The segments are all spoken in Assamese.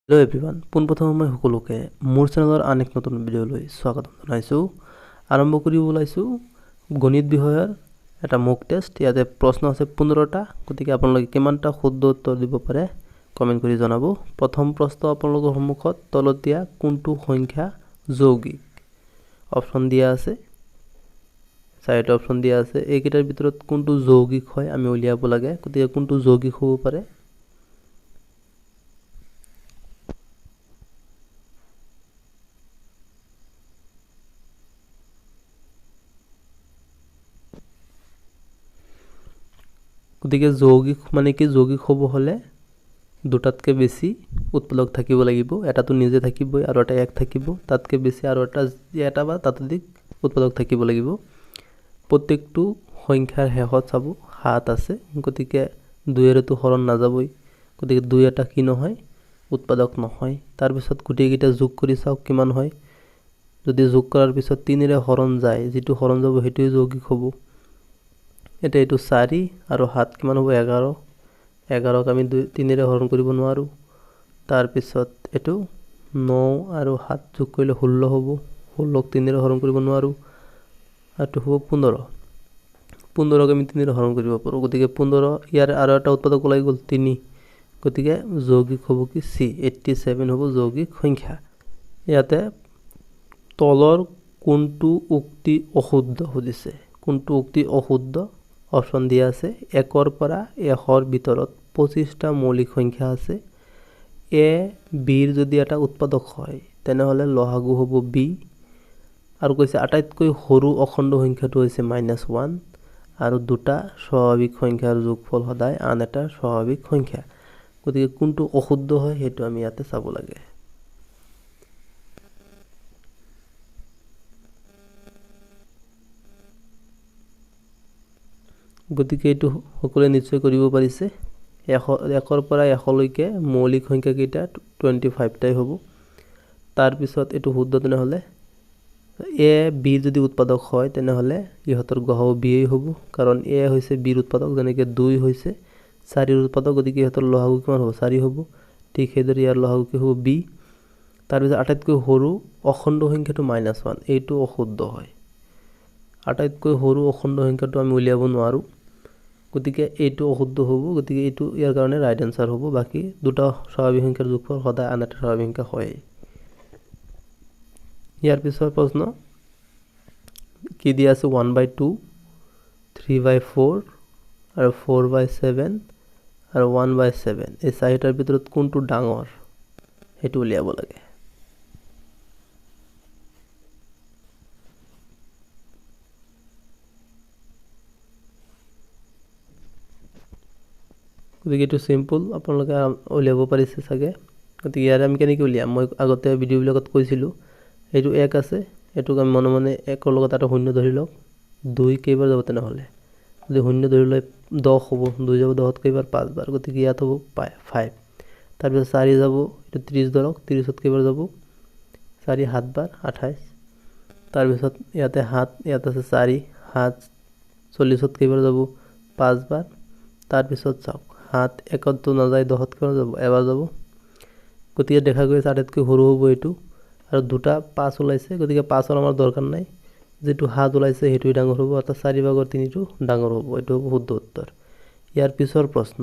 হেল্ল' এভৰিৱান, পোনপ্ৰথমে মই সকলোকে মোৰ চেনেলৰ আন এক নতুন ভিডিঅ'লৈ স্বাগতম জনাইছোঁ। আৰম্ভ কৰিব ওলাইছোঁ গণিত বিষয়ৰ এটা মক টেষ্ট। ইয়াতে প্ৰশ্ন আছে 15টা। গতিকে আপোনালোকে কিমানটা শুদ্ধ উত্তৰ দিব পাৰে কমেণ্ট কৰি জনাব। প্ৰথম প্ৰশ্ন আপোনালোকৰ সন্মুখত তলত দিয়া কোনটো সংখ্যা যৌগিক? অপশ্যন দিয়া আছে, 4টা অপশ্যন দিয়া আছে। এইকেইটাৰ ভিতৰত কোনটো যৌগিক হয় আমি উলিয়াব লাগে। গতিকে কোনটো যৌগিক হ'ব পাৰে? গতিকে যৌগিক মানে কি? যৌগিক হ'ব হ'লে দুটাতকৈ বেছি উৎপাদক থাকিব লাগিব। এটাতো নিজে থাকিবই আৰু এটা এক থাকিব, তাতকৈ বেছি আৰু এটা বা তাতোধিক উৎপাদক থাকিব লাগিব। প্ৰত্যেকটো সংখ্যাৰ শেষত চাব 7 আছে, গতিকে 2ৰেতো হৰণ নাযাবই। গতিকে 2 এটা কি নহয়? উৎপাদক নহয়। তাৰপিছত গোটেইকেইটা যোগ কৰি চাওক কিমান হয়। যদি যোগ কৰাৰ পিছত 3ৰে হৰণ যায়, যিটো হৰণ যাব সেইটোৱে যৌগিক হ'ব। এতিয়া এইটো 4 আৰু 7 কিমান হ'ব? 11। 11ক আমি 3ৰে হৰণ কৰিব নোৱাৰোঁ। তাৰপিছত এইটো 9 আৰু 7 যোগ কৰিলে 16 হ'ব। 16ক 3ৰে হৰণ কৰিব নোৱাৰোঁ। আৰু এইটো হ'ব 15। 15ক আমি 3ৰে হৰণ কৰিব পাৰোঁ। গতিকে 15, ইয়াৰ আৰু এটা উৎপাদক ওলাই গ'ল 3। গতিকে যৌগিক হ'ব কি? চি, 87 হ'ব যৌগিক সংখ্যা। ইয়াতে তলৰ কোনটো উক্তি অশুদ্ধ সুধিছে। কোনটো উক্তি অশুদ্ধ? অপশ্যন দিয়া আছে 1ৰ পৰা 100ৰ ভিতৰত 25টা মৌলিক সংখ্যা আছে। এ বিৰ যদি এটা উৎপাদক হয় তেনেহ'লে লসাগু হ'ব বি। আৰু কৈছে আটাইতকৈ সৰু অখণ্ড সংখ্যাটো হৈছে -1 আৰু দুটা স্বাভাৱিক সংখ্যাৰ যোগফল সদায় আন এটা স্বাভাৱিক সংখ্যা। গতিকে কোনটো অশুদ্ধ হয় সেইটো আমি ইয়াতে চাব লাগে। গতিকে এইটো সকলোৱে নিশ্চয় কৰিব পাৰিছে। 1ৰ পৰা 100লৈকে মৌলিক সংখ্যাকেইটা 25টাই হ'ব। তাৰপিছত এইটো শুদ্ধ তেনেহ'লে এ বিৰ যদি উৎপাদক হয় তেনেহ'লে ইহঁতৰ গসাউ বিয়েই হ'ব, কাৰণ এ হৈছে বিৰ উৎপাদক। যেনেকৈ 2 হৈছে 4ৰ উৎপাদক, গতিকে ইহঁতৰ লসাগু কিমান হ'ব? 4 হ'ব। ঠিক সেইদৰে ইয়াৰ লসাগু কি হ'ব? বি। তাৰপিছত আটাইতকৈ সৰু অখণ্ড সংখ্যাটো -1, এইটো অশুদ্ধ হয়। আটাইতকৈ সৰু অখণ্ড সংখ্যাটো আমি উলিয়াব নোৱাৰোঁ, গতিকে এইটো অশুদ্ধ হ'ব। গতিকে এইটো ইয়াৰ কাৰণে ৰাইট এনচাৰ হ'ব। বাকী দুটা স্বাভাৱিক সংখ্যাৰ যোগফল সদায় আন এটা স্বাভাৱিক সংখ্যা হয়েই। ইয়াৰ পিছৰ প্ৰশ্ন কি দিয়া আছে? 1/2, 3/4 আৰু 4/7 আৰু 1/7। এই 4টাৰ ভিতৰত কোনটো ডাঙৰ সেইটো উলিয়াব লাগে। গতিকে এইটো চিম্পল, আপোনালোকে উলিয়াব পাৰিছে চাগে। গতিকে ইয়াৰে আমি কেনেকৈ উলিয়াম? মই আগতে ভিডিঅ'বিলাকত কৈছিলোঁ। এইটো 1 আছে, এইটোক আমি মনে মনে 1ৰ লগত এটা শূন্য ধৰি লওক। 2 কেইবাৰ যাব তেনেহ'লে? যদি শূন্য ধৰি লয় 10 হ'ব। 2 যাব 10ত কেইবাৰ? 5 বাৰ। গতিকে ইয়াত হ'ব 5। তাৰপিছত 4 যাব, এইটো 30 ধৰক। 30ত কেইবাৰ যাব? 4 7 বাৰ, 28। তাৰপিছত ইয়াতে 7, ইয়াত আছে 4, 7 40ত কেইবাৰ যাব? 5 বাৰ। তাৰপিছত চাওক 7 1ত নাযায়, 10ত কেইবাৰ যাব? এবাৰ যাব। গতিকে দেখা গৈছে আটাইতকৈ সৰু হ'ব এইটো। আৰু দুটা 5 ওলাইছে, গতিকে 5ৰ আমাৰ দৰকাৰ নাই। যিটো 7 ওলাইছে সেইটোৱে ডাঙৰ হ'ব, অৰ্থাৎ 4/3টো ডাঙৰ হ'ব। এইটো হ'ব শুদ্ধ উত্তৰ। ইয়াৰ পিছৰ প্ৰশ্ন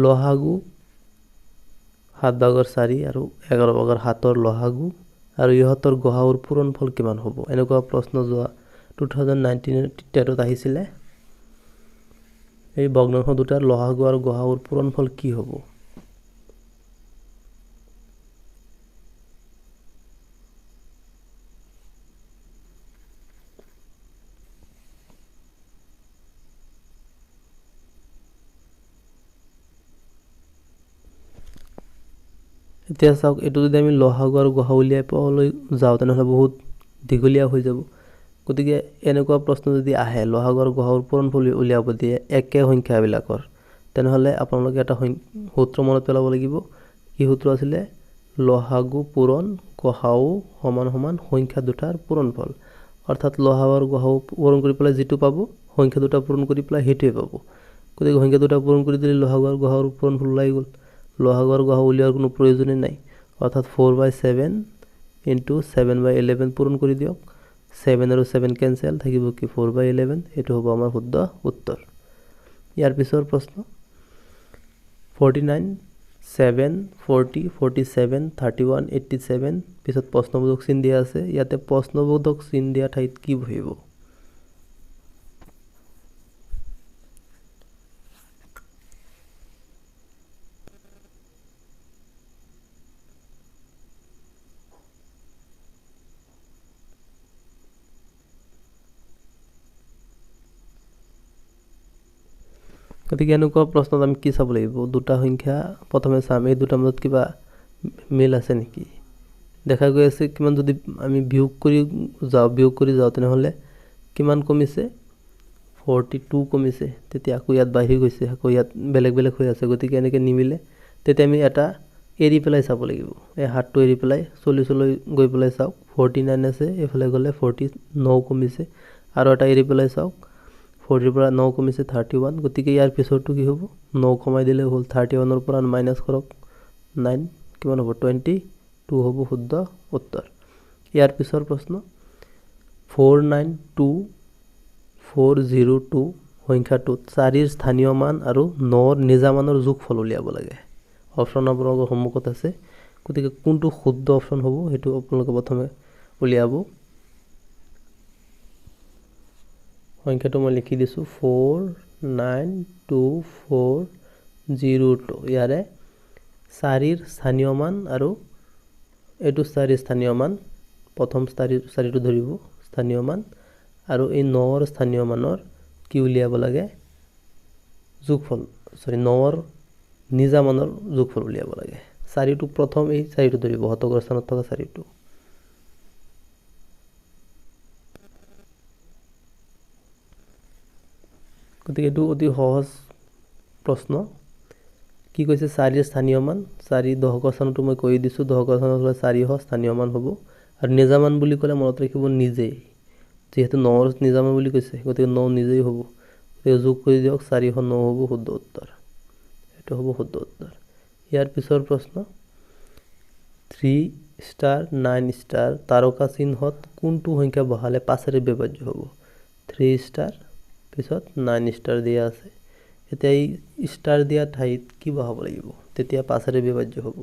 লসাগু 7/4 আৰু 11/7ৰ লসাগু আৰু ইহঁতৰ গসাউৰ পূৰণফল কিমান হ'ব? এনেকুৱা প্ৰশ্ন যোৱা 2019 টেটত আহিছিলে। এই ভগ্নাংশ দুটাৰ লসাগু আৰু গসাউৰ পূৰণফল কি হ'ব? এতিয়া চাওক, এইটো যদি আমি লসাগু আৰু গসাউ উলিয়াই পাবলৈ যাওঁ তেনেহ'লে বহুত দীঘলীয়া হৈ যাব। গতিকে এনেকুৱা প্ৰশ্ন যদি আহে লসাগু আৰু গসাউৰ পূৰণফল উলিয়াব দিয়ে একে সংখ্যাবিলাকৰ, তেনেহ'লে আপোনালোকে এটা সূত্ৰ মনত পেলাব লাগিব। কি সূত্ৰ আছিলে? লসাগু পূৰণ গসাউ সমান সমান সংখ্যা দুটাৰ পূৰণফল। অৰ্থাৎ লসাগু আৰু গসাউ পূৰণ কৰি পেলাই যিটো পাব, সংখ্যা দুটা পূৰণ কৰি পেলাই সেইটোৱে পাব। গতিকে সংখ্যা দুটা পূৰণ কৰি দিলে লসাগু আৰু গসাউৰ পূৰণফল ওলাই গ'ল। লহাগু আৰু গহাগু উলিওৱাৰ কোনো প্ৰয়োজনেই নাই অৰ্থাৎ 4/7 ইনটু 7/11 পূৰণ কৰি দিয়ক 7 আৰু 7 কেনসেল থাকিব কি 4/11 এটো হ'ব আমাৰ শুদ্ধ উত্তৰ ইয়াৰ পিছৰ প্ৰশ্ন 49 7 40 47 31 87 পিছত প্ৰশ্নবোধক চিন দিয়া আছে ইয়াতে প্ৰশ্নবোধক চিন দিয়া ঠাইত কি বহিব গতিকে এনেকুৱা প্ৰশ্নত আমি কি চাব লাগিব দুটা সংখ্যা প্ৰথমে চাম এই দুটাৰ মাজত কিবা মিল আছে নেকি দেখা গৈ আছে কিমান যদি আমি বিয়োগ কৰি যাওঁ তেনেহলে কিমান কমিছে 42 কমিছে তেতিয়া আকৌ ইয়াত বাঢ়ি গৈছে আকৌ ইয়াত বেলেগ বেলেগ হৈ আছে গতিকে এনেকৈ নিমিলে তেতিয়া আমি এটা এৰি পেলাই চাব লাগিব এই হাতটো এৰি পেলাই 40 লৈ গৈ পেলাই চাওক 49 আছে এফালে গলে 49 কমিছে আৰু এটা এৰি পেলাই চাওক 40 পৰা 9 কমিছে 31 গতিকে ইয়াৰ পিছৰটো কি হ'ব 9 কমাই দিলে হ'ল 31 ৰ পৰা মাইনাস কৰক 9 কিমান হ'ব 22 হ'ব শুদ্ধ উত্তৰ ইয়াৰ পিছৰ প্ৰশ্ন 492 সংখ্যাটোত 4 ৰ স্থানীয় মান আৰু 9 ৰ নিজা মানৰ যোগফল উলিয়াব লাগে অপচন আপোনালোকৰ সন্মুখত আছে গতিকে কোনটো শুদ্ধ অপচন হ'ব হেতু আপোনালোকে প্ৰথমে উলিয়াব সংখ্যাটো মই লিখি দিছো 49240 ইয়াৰে 4 ৰ স্থানীয় মান আৰু এটো 4 ৰ স্থানীয় মান প্ৰথম 4টো ধৰিব স্থানীয় মান আৰু এই 9 ৰ স্থানীয় মানৰ কি উলিয়াব লাগে যোগফল 9 ৰ নিজা মানৰ যোগফল উলিয়াব লাগে 4টো প্ৰথম এই 4টো ধৰিব হতকৰ স্থানত থকা 4টো গতিকে এটো অতি সহজ প্ৰশ্ন কি কৈছে 4 ৰ স্থানীয় মান 4 দহকৰ স্থানটো মই কৈ দিছো দহকৰ স্থানত 4 হ স্থানীয় মান হ'ব আৰু নিজা মান বুলি ক'লে মনত ৰাখিব নিজে যেহেতু 9 ৰ নিজা মান বুলি কৈছে গতিকে 9 নিজেই হ'ব এই যোগ কৰি দিয়ক 4 হ 9 হ'ব শুদ্ধ উত্তৰ এটো হ'ব শুদ্ধ উত্তৰ ইয়াৰ পিছৰ প্ৰশ্ন 3 * 9 * তাৰকা চিহ্নত কোনটো সংখ্যা বহালে 5 ৰে বিভাজ্য হ'ব 3 * পিছত 9 * দিয়া আছে এতিয়া এই ষ্টাৰ দিয়া ঠাইত কি বহাব লাগিব তেতিয়া 5 ৰে বিভাজ্য হ'ব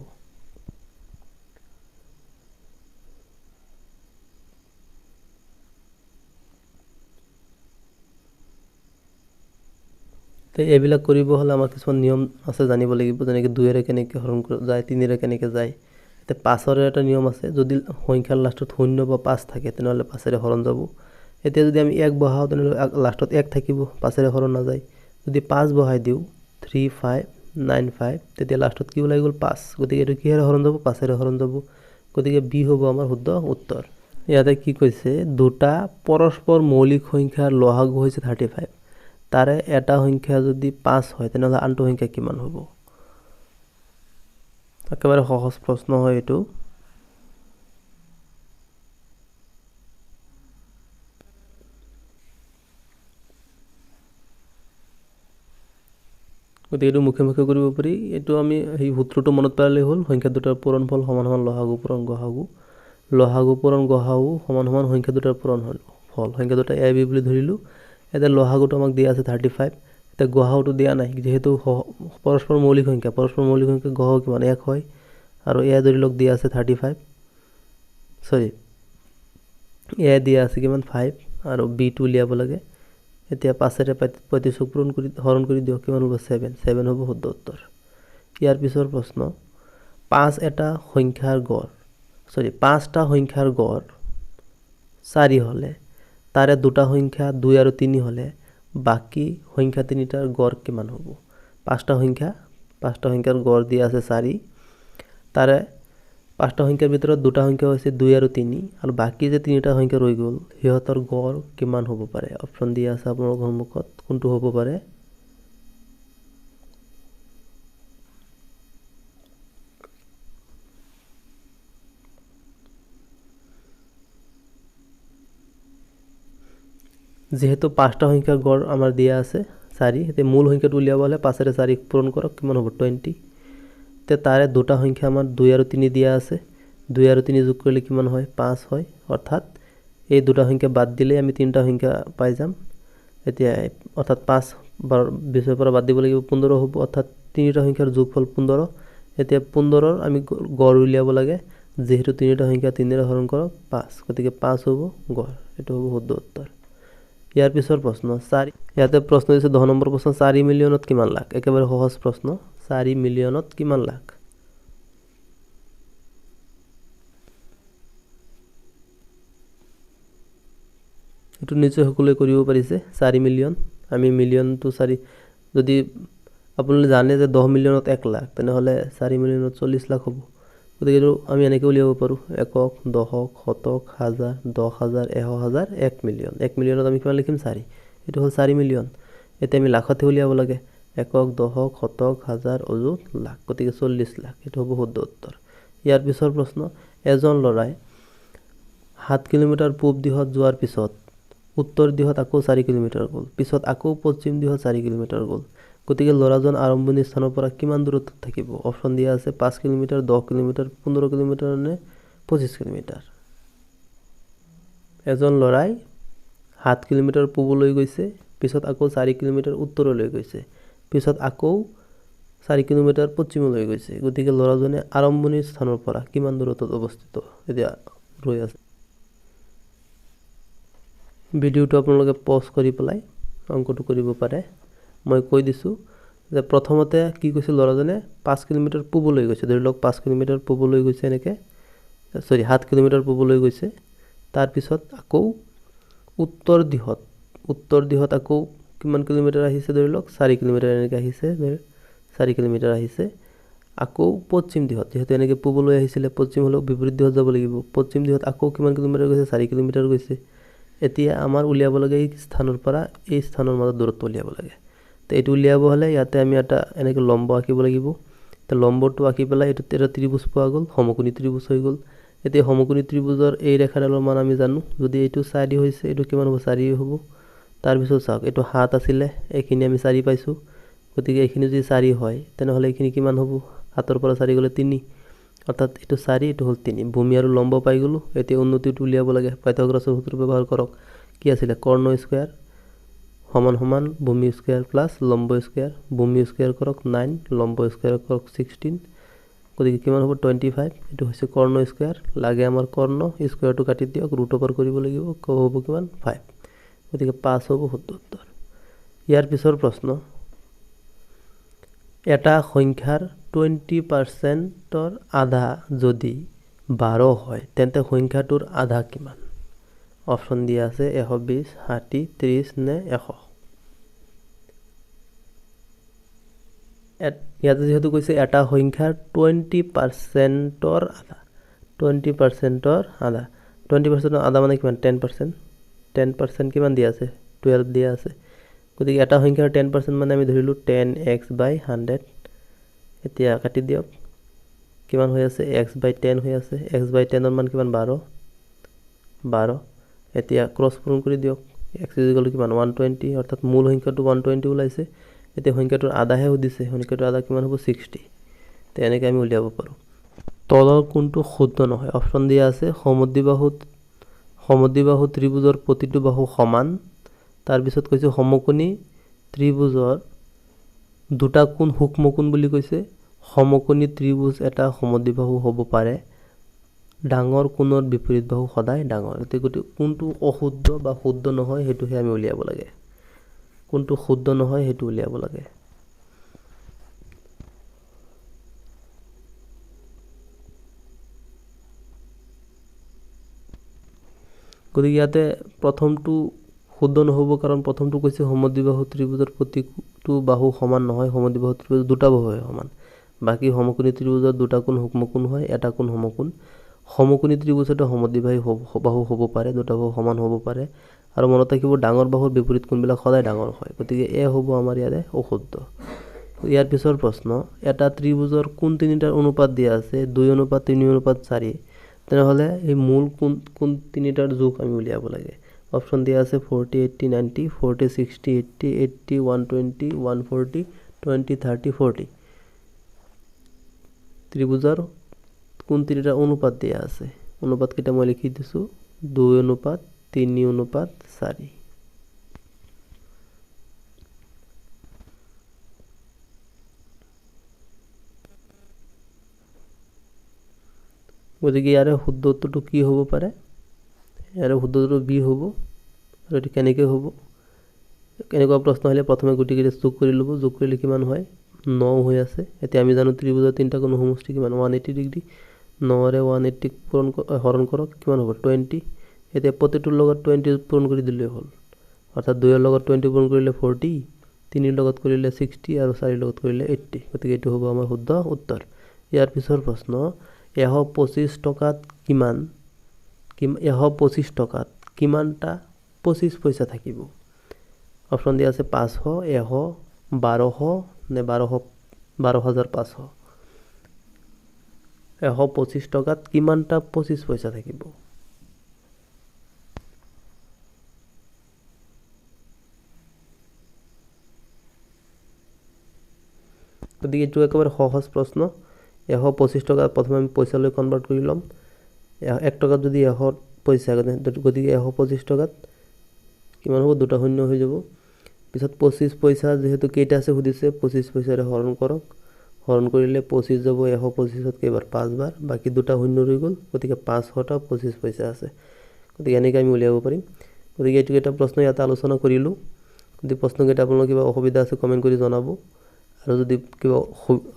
তে এবিলাক কৰিব হলে আমাৰ কিছুমান নিয়ম আছে জানিব লাগিব যেনেকৈ 2 ৰে কেনেকৈ হৰণ কৰা যায় 3 ৰে কেনেকৈ যায় তে 5 ৰ এটা নিয়ম আছে যদি সংখ্যাৰ লাষ্টত 0 বা 5 থাকে তেনেহলে 5 ৰে হৰণ যাব এতিয়া যদি আমি 1 বহাও তেনেহলে লাষ্টত 1 থাকিব 5 ৰে হৰণ না যায় যদি 5 বহাই দিও 3595 তেতিয়া লাষ্টত কি ওলাই গল 5 গতিকে এটো কিহেৰে হৰণ যাব 5 ৰে হৰণ যাব গতিকে বি হ'ব আমাৰ শুদ্ধ উত্তৰ ইয়াতে কি কৈছে দুটা পৰস্পৰ মৌলিক সংখ্যাৰ লহাগু হৈছে 35 তাৰে এটা সংখ্যা যদি 5 হয় তেনেহলে আনটো সংখ্যা কিমান হ'ব একেবাৰে সহজ প্ৰশ্ন হয় এটো গতিকে এটো মুখে মুখে কৰিব পাৰি এটো আমি এই সূত্ৰটো মনত পেলালে হ'ল সংখ্যা দুটাৰ পূৰণফল সমান সমান লহাগু পূৰণ গহাগু লহাগু পূৰণ গহাগু সমান সমান সংখ্যা দুটাৰ পূৰণফল সংখ্যা দুটা a b বুলি ধৰিলো এটা লহাগুটো আমাক দিয়া আছে 35 এটা গহাগুটো দিয়া নাই যেহেতু পৰস্পৰ মৌলিক সংখ্যা গহাগু কিমান 1 হয় আৰু a ধৰিলক দিয়া আছে 35 সৰি a দিয়া আছে কিমান 5 আৰু b টো উলিয়াব লাগে এতিয়া 5 ৰে প্ৰতিশোধ পূৰণ কৰি হৰণ কৰি দিও কিমান হ'ব 7 হ'ব শুদ্ধ উত্তৰ ইয়াৰ পিছৰ প্ৰশ্ন 5 এটা সংখ্যাৰ গড় 5টা সংখ্যাৰ গড় 4 হলে তাৰে দুটা সংখ্যা 2 আৰু 3 হলে বাকি সংখ্যা তিনিটাৰ গড় কিমান হ'ব 5টা সংখ্যাৰ গড় দিয়া আছে 4 তাৰে 5টা সংখ্যাৰ ভিতৰত দুটা সংখ্যা হৈছে 2 আৰু 3 আৰু বাকি যে তিনিটা সংখ্যা ৰৈ গল হিহতৰ গড় কিমান হ'ব পাৰে অপচন দিয়া আছে আপোনাৰ সন্মুখত কোনটো হ'ব পাৰে যেহেতু 5টা সংখ্যাৰ গড় আমাৰ দিয়া আছে 4 এতে মূল সংখ্যাটো উলিয়াব হলে 5 ৰে 4 পূৰণ কৰক কিমান হ'ব 20 তে তাৰে দুটা সংখ্যা আমাৰ 2 আৰু 3 দিয়া আছে 2 আৰু 3 যোগ কৰিলে কিমান হয় 5 হয় অৰ্থাৎ এই দুটা সংখ্যা বাদ দিলে আমি তিনটা সংখ্যা পাই যাম এতিয়া অৰ্থাৎ 5 20 পৰা বাদ দিব লাগিব 15 হ'ব অৰ্থাৎ তিনিটা সংখ্যাৰ যোগফল 15 এতিয়া 15ৰ আমি গড় উলিয়াব লাগে যেহেতু তিনিটা সংখ্যা 3 ৰে হৰণ কৰক 5 গতিকে 5 হ'ব গড় এটো হ'ব শুদ্ধ উত্তৰ ইয়াৰ পিছৰ প্ৰশ্ন 4 ইয়াতে প্ৰশ্ন দিছে 10 নম্বৰ প্ৰশ্ন 4 মিলিয়নত কিমান লাখ একেবাৰে সহজ প্ৰশ্ন 4 মিলিয়নত কিমান লাখ এটো নিশ্চয় সকলোৱে কৰিব পাৰিছে 4 মিলিয়ন আমি মিলিয়ন টু 4 যদি আপুনি জানে যে 10 মিলিয়নত 1 লাখ তেনেহলে 4 মিলিয়নত 40 লাখ হ'ব গতিকে আমি এনেকৈ উলিয়াব পাৰো একক দশক শতক হাজাৰ 10000 100000 1 মিলিয়ন 1 মিলিয়নত আমি কিমান লিখিম 4 এটো হল 4 মিলিয়ন এতিয়া আমি লাখতে উলিয়াব লাগে একক দশক শতক হাজাৰ অযুত লাখ গতিকে 40 লাখ এটো হ'ব শুদ্ধ উত্তৰ ইয়াৰ পিছৰ প্ৰশ্ন এজন লৰাই 7 কিলোমিটাৰ পূব দিশত যোৱাৰ পিছত উত্তৰ দিশত আকৌ 4 কিলোমিটাৰ গ'ল পিছত আকৌ পশ্চিম দিশত 4 কিলোমিটাৰ গ'ল গতিকে লৰাজন আৰম্ভণি স্থানৰ পৰা কিমান দূৰত্বত থাকিব অপচন দিয়া আছে 5 কিলোমিটাৰ 10 কিলোমিটাৰ 15 কিলোমিটাৰ নে 25 কিলোমিটাৰ এজন লৰাই 7 কিলোমিটাৰ পূবলৈ গৈছে পিছত আকৌ 4 কিলোমিটাৰ উত্তৰলৈ গৈছে পিছত আকৌ 4 কিলোমিটাৰ পশ্চিমলৈ গৈছে গতিকে লৰাজনে আৰম্ভণি স্থানৰ পৰা কিমান দূৰত্বত অৱস্থিত এতিয়া ৰৈ আছে ভিডিওটো আপোনালোকে পজ কৰি পেলাই অংকটো কৰিব পাৰে মই কৈ দিছো যে প্ৰথমতে কি কৈছিল লৰাজনে 5 কিলোমিটাৰ পূবলৈ গৈছে ধৰি লওক 5 কিলোমিটাৰ পূবলৈ গৈছে এনেকে সৰি 7 কিলোমিটাৰ পূবলৈ গৈছে তাৰ পিছত আকৌ উত্তৰ দিশত আকৌ কিমান কিলোমিটাৰ আহিছে ধৰি লওক 4 কিলোমিটাৰ এনেকে আহিছে 4 কিলোমিটাৰ আহিছে আকৌ পশ্চিম দিশত যেহেতু এনেকে পূবলৈ আহিছিল পশ্চিম হলো বিপৰীত দিশত যাব লাগিব পশ্চিম দিশত আকৌ কিমান কিলোমিটাৰ গৈছে 4 কিলোমিটাৰ গৈছে এতিয়া আমাৰ উলিয়াব লাগে এই স্থানৰ পৰা এই স্থানৰ মাজত দূৰত্ব উলিয়াব লাগে তে এটো উলিয়াব হলে ইয়াতে আমি এটা এনেকে লম্ব আঁকিব লাগিব তে লম্বটো আঁকি পেলাই এটো ত্ৰিভুজ পোৱা গল সমকোণী ত্ৰিভুজ হৈ গল এতিয়া সমকোণী ত্ৰিভুজৰ এই ৰেখাডালৰ মান আমি জানো যদি এটো 4 হৈছে এটো কিমান হ'ব 4 হ'ব তাৰ পিছত চাওক এটো 7 আছিল এইখিনি আমি 4 পাইছো গতিকে এইখিনি যদি 4 হয় তেনেহলে এইখিনি কিমান হ'ব 7 ৰ পৰা 4 গলে 3 অৰ্থাৎ এটো 4 এটো হল 3 ভূমি আৰু লম্ব পাই গলো এতিয়া উন্নতিটো উলিয়াব লাগে পাইথাগোৰাছৰ সূত্ৰ ব্যৱহাৰ কৰক কি আছিল কৰ্ণ স্কয়াৰ সমান সমান ভূমি স্কয়াৰ প্লাস লম্ব স্কয়াৰ ভূমি স্কয়াৰ কৰক 9 লম্ব স্কয়াৰ কৰক 16 গতিকে কিমান হ'ব 25 এটো হৈছে কৰ্ণ স্কয়াৰ লাগে আমাৰ কৰ্ণ স্কয়াৰটো কাটি দিয়ক ৰুট ওভাৰ কৰিব লাগিব ক হ'ব কিমান 5 গতিকে 5 হ'ব শুদ্ধ উত্তৰ ইয়াৰ পিছৰ প্ৰশ্ন এটা সংখ্যাৰ 20%ৰ আধা যদি 12 হয় তেন্তে সংখ্যাটোৰ আধা কিমান অপচন দিয়া আছে 120 60 30 নে 100 ইয়াতে যেহেতু কৈছে এটা সংখ্যাৰ 20%ৰ আধা 20%ৰ আধা 20%ৰ আধা মানে কিমান 10% কিমান দিয়া আছে 12 দিয়া আছে গতিকে এটা সংখ্যাৰ 10% মানে আমি ধৰিলো 10x/100 এতিয়া কাটি দিয়ক কিমান হৈ আছে x/10 হৈ আছে x/10 ৰ মান কিমান 12 এতিয়া ক্ৰস পূৰণ কৰি দিয়ক x কিমান 120 অৰ্থাৎ মূল সংখ্যাটো 120 ওলাইছে এতিয়া সংখ্যাটোৰ আধাহে উদিছে সংখ্যাটোৰ আধা কিমান হ'ব 60 তে এনেকৈ আমি উলিয়াব পাৰো তলৰ কোনটো শুদ্ধ নহয় অপচন দিয়া আছে সমদ্বিবাহু ত্ৰিভুজৰ প্ৰতিটো বাহু সমান তাৰ পিছত কৈছে সমকোণী ত্ৰিভুজৰ দুটা কোণ সূক্ষ্ম কোণ বুলি কৈছে সমকোণী ত্ৰিভুজ এটা সমদ্বিবাহু হ'ব পাৰে ডাঙৰ কোণৰ বিপৰীত বাহু সদায় ডাঙৰ গতিকে কোনটো অশুদ্ধ বা শুদ্ধ নহয় হেতুহে আমি উলিয়াব লাগে কোনটো শুদ্ধ নহয় হেতু উলিয়াব লাগে গতিকে ইয়াতে প্ৰথমটো শুদ্ধ নহব কাৰণ প্ৰথমটো কৈছে সমদ্বিবাহু ত্ৰিভুজৰ প্ৰতিটো বাহু সমান নহয় সমদ্বিবাহু ত্ৰিভুজৰ দুটা বাহু হয় সমান বাকি সমকোণী ত্ৰিভুজৰ দুটা কোণ সূক্ষ্ম কোণ হয় এটা কোণ সমকোণ সমকোণী ত্ৰিভুজটো সমদ্বিবাহু হ'ব পাৰে দুটা বাহু সমান হ'ব পাৰে আৰু মনত ৰাখিব ডাঙৰ বাহুৰ বিপৰীত কোণবিলাক সদায় ডাঙৰ হয় গতিকে এ হ'ব আমাৰ ইয়াৰে অশুদ্ধ ইয়াৰ পিছৰ প্ৰশ্ন এটা ত্ৰিভুজৰ কোণ তিনিটাৰ অনুপাত দিয়া আছে 2:3:4 তেনেহলে এই মূল কোণ তিনিটাৰ যোগ আমি উলিয়াব লাগে অপচন দিয়া আছে 40 80 90 40 60 80 80 120 140 20 30 40 ত্ৰিভুজৰ কোন তিনিটা অনুপাত দিয়া আছে অনুপাতকেইটা মই লিখি দিছোঁ 2:3:4 গতিকে ইয়াৰে শুদ্ধ উত্তৰটো কি হ'ব পাৰে ইয়াৰে শুদ্ধ উত্তৰটো বি হ'ব আৰু এটো কেনেকৈ হ'ব কেনেকুৱা প্ৰশ্ন হলে প্ৰথমে গুটিকেইটা যোগ কৰি ল'ব যোগ কৰিলে কিমান হয় 9 হৈ আছে এতিয়া আমি জানো ত্ৰিভুজৰ তিনিটা কোণ সমষ্টি কিমান 180 ডিগ্ৰী 9 ৰে 180 হৰণ কৰক কিমান হ'ব 20 এতিয়া প্ৰতিটোৰ লগত 20 পূৰণ কৰি দিলে হ'ল অৰ্থাৎ 2 ৰ লগত 20 পূৰণ কৰিলে 40 3 ৰ লগত কৰিলে 60 আৰু 4 ৰ লগত কৰিলে 80 গতিকে এটো হ'ব আমাৰ শুদ্ধ উত্তৰ ইয়াৰ পিছৰ প্ৰশ্ন 125 টকাত কিমান 125 টকাত কিমানটা 25 পইচা থাকিব অপচন দিয়া আছে 500 100 1200 নে 12500 125 টকাত কিমানটা 25 পইচা থাকিব গতিকে এটো একেবাৰে সহজ প্ৰশ্ন 125 টকা প্ৰথমে আমি পইচালৈ কনভাৰ্ট কৰি লম 1 টকাত যদি 100 পইচা গতিকে 125 টকাত কিমান হ'ব দুটা শূন্য হৈ যাব পিছত 25 পইচা যেহেতু কেইটা আছে সুধিছে 25 পইচাৰে হৰণ কৰক হৰণ কৰিলে 25 যাব 125ত কেইবাৰ 5 বাৰ বাকি দুটা শূন্য ৰৈ গ'ল গতিকে 500টা 25 পইচা আছে গতিকে এনেকৈ আমি উলিয়াব পাৰিম গতিকে এটো এটা প্ৰশ্ন ইয়াত আলোচনা কৰিলো যদি প্ৰশ্নকেইটা আপোনালোকৰ কিবা অসুবিধা আছে কমেন্ট কৰি জনাব আৰু যদি কিবা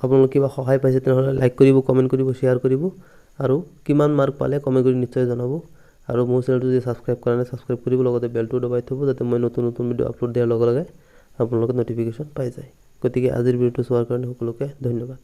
আপোনালোক কিবা সহায় পাইছে তেনেহলে লাইক কৰিব কমেন্ট কৰিব শেয়াৰ কৰিব আৰু কিমান মাৰ্ক পালে কমেন্ট কৰি নিশ্চয় জনাব আৰু মোৰ চেনেলটো যদি সাবস্ক্ৰাইব কৰা নাই সাবস্ক্ৰাইব কৰিব লগতে বেলটো দবাই থব যাতে মই নতুন নতুন ভিডিও আপলোড দিয়াৰ লগে লগে আপোনালোকে নটিফিকেশন পাই যায় গতিকে আজিৰ ভিডিওটো চোৱাৰ কাৰণে সকলোকে ধন্যবাদ